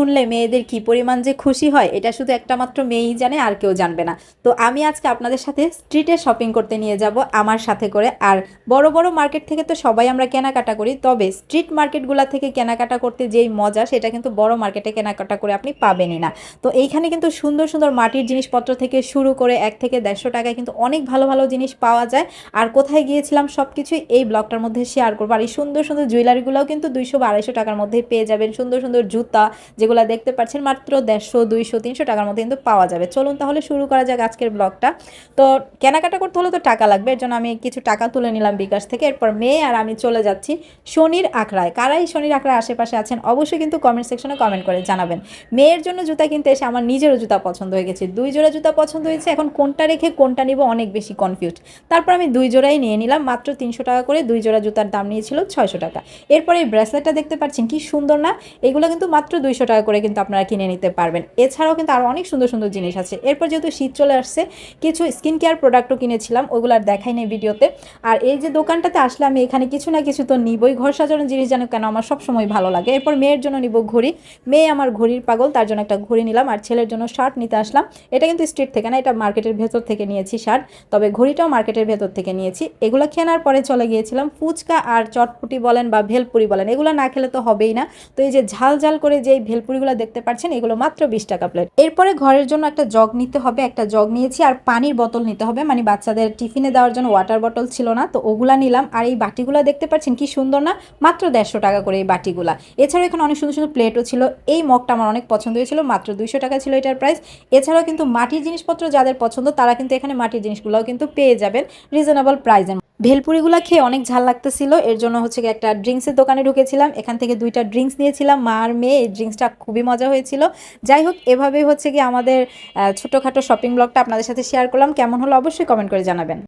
শুনলে মেয়েদের কি পরিমাণ যে খুশি হয় এটা শুধু একটা মাত্র মেয়েই জানে, আর কেউ জানবে না। তো আমি আজকে আপনাদের সাথে স্ট্রিটে শপিং করতে নিয়ে যাব আমার সাথে করে। আর বড় বড় মার্কেট থেকে তো সবাই আমরা কেনাকাটা করি, তবে স্ট্রিট মার্কেটগুলো থেকে কেনাকাটা করতে যেই মজা সেটা কিন্তু বড় মার্কেটে কেনাকাটা করে আপনি পাবেনই না। তো এইখানে কিন্তু সুন্দর সুন্দর মাটির জিনিসপত্র থেকে শুরু করে 1 থেকে 150 টাকায় কিন্তু অনেক ভালো ভালো জিনিস পাওয়া যায়। আর কোথায় গিয়েছিলাম সব কিছুই এই ব্লগটার মধ্যে শেয়ার করবো। আর এই সুন্দর সুন্দর জুয়েলারিগুলোও কিন্তু 200 বা 250 টাকার মধ্যেই পেয়ে যাবেন। সুন্দর সুন্দর জুতা যেগুলো দেখতে পাচ্ছেন মাত্র 150, 200, 300 টাকার মধ্যে কিন্তু পাওয়া যাবে। চলুন তাহলে শুরু করা যাক আজকের ব্লগটা। তো কেনাকাটা করতে হলে তো টাকা লাগবে, এর জন্য আমি কিছু টাকা তুলে নিলাম বিকাশ থেকে। এরপর মেয়ে আর আমি চলে যাচ্ছি শনির আখড়ায়। কারাই শনির আখড়ার আশেপাশে আছেন অবশ্যই কিন্তু কমেন্ট সেকশনে কমেন্ট করে জানাবেন। মেয়ের জন্য জুতা কিনতে এসে আমার নিজেরও জুতা পছন্দ হয়ে গেছে, 2 জোড়া জুতা পছন্দ হয়েছে। এখন কোনটা রেখে কোনটা নিব অনেক বেশি কনফিউজড। তারপর আমি 2 জোড়াই নিয়ে নিলাম, মাত্র 300 টাকা করে 2 জোড়া জুতার দাম নিয়েছিল 600 টাকা। এরপর এই ব্রেসলেটটা দেখতে পাচ্ছেন কি সুন্দর না, এগুলো কিন্তু মাত্র 200 টাকা করে কিন্তু আপনারা কিনে নিতে পারবেন। এছাড়াও কিন্তু আরও অনেক সুন্দর সুন্দর জিনিস আছে। এরপর যেহেতু শীত চলে আসছে কিছু স্কিন কেয়ার প্রোডাক্টও কিনেছিলাম, ওগুলো আর দেখাই নেই ভিডিওতে। আর এই যে দোকানটাতে আসলে আমি এখানে কিছু না কিছু তো নিবই, ঘর সাজানোর জিনিস যেন কেন আমার সবসময় ভালো লাগে। এরপর মেয়ের জন্য নিব ঘড়ি, মেয়ে আমার ঘড়ির পাগল, তার জন্য একটা ঘড়ি নিলাম। আর ছেলের জন্য শার্ট নিতে আসলাম, এটা কিন্তু স্ট্রিট থেকে না, এটা মার্কেটের ভেতর থেকে নিয়েছি শার্ট, তবে ঘড়িটাও মার্কেটের ভেতর থেকে নিয়েছি। এগুলো কেনার পরে চলে গিয়েছিলাম ফুচকা আর চটপুটি বলেন বা ভেলপুরি বলেন, এগুলো না খেলে তো হবেই না। তো এই যে ঝাল ঝাল করে যেই ভেলপুরিগুলো দেখতে পাচ্ছেন এগুলো মাত্র 20 টাকা প্লেট। এরপরে ঘরের জন্য একটা জগ নিতে হবে, একটা জগ নিয়েছি। আর পানির বোতল নিতে হবে, মানে বাচ্চাদের টিফিনে দেওয়ার জন্য ওয়াটার বোতল ছিল না, তো ওগুলা নিলাম। আর এই বাটিগুলো দেখতে পাচ্ছেন কি সুন্দর না, মাত্র 150 টাকা করে এই বাটিগুলা। এছাড়াও এখানে অনেক সুন্দর সুন্দর প্লেটও ছিল। এই মগটা আমার অনেক পছন্দ হয়েছিল, মাত্র 200 টাকা ছিল এটার প্রাইস। এছাড়াও কিন্তু মাটির জিনিসপত্র যাদের পছন্দ তারা কিন্তু এখানে মাটির জিনিসগুলোও কিন্তু পেয়ে যাবেন রিজনেবল প্রাইসে। ভেলপুরিগুলো খেয়ে অনেক ঝাল লাগতেছিল, এর জন্য হচ্ছে একটা ড্রিঙ্কসের দোকানে ঢুকেছিলাম, এখান থেকে 2টা ড্রিঙ্কস নিয়েছিলাম মা আর মেয়ে। এই ড্রিঙ্কসটা খুবই মজা হয়েছিল। যাই হোক, এভাবেই হচ্ছে কি আমাদের ছোটোখাটো শপিং ব্লগটা আপনাদের সাথে শেয়ার করলাম। কেমন হলো অবশ্যই কমেন্ট করে জানাবেন।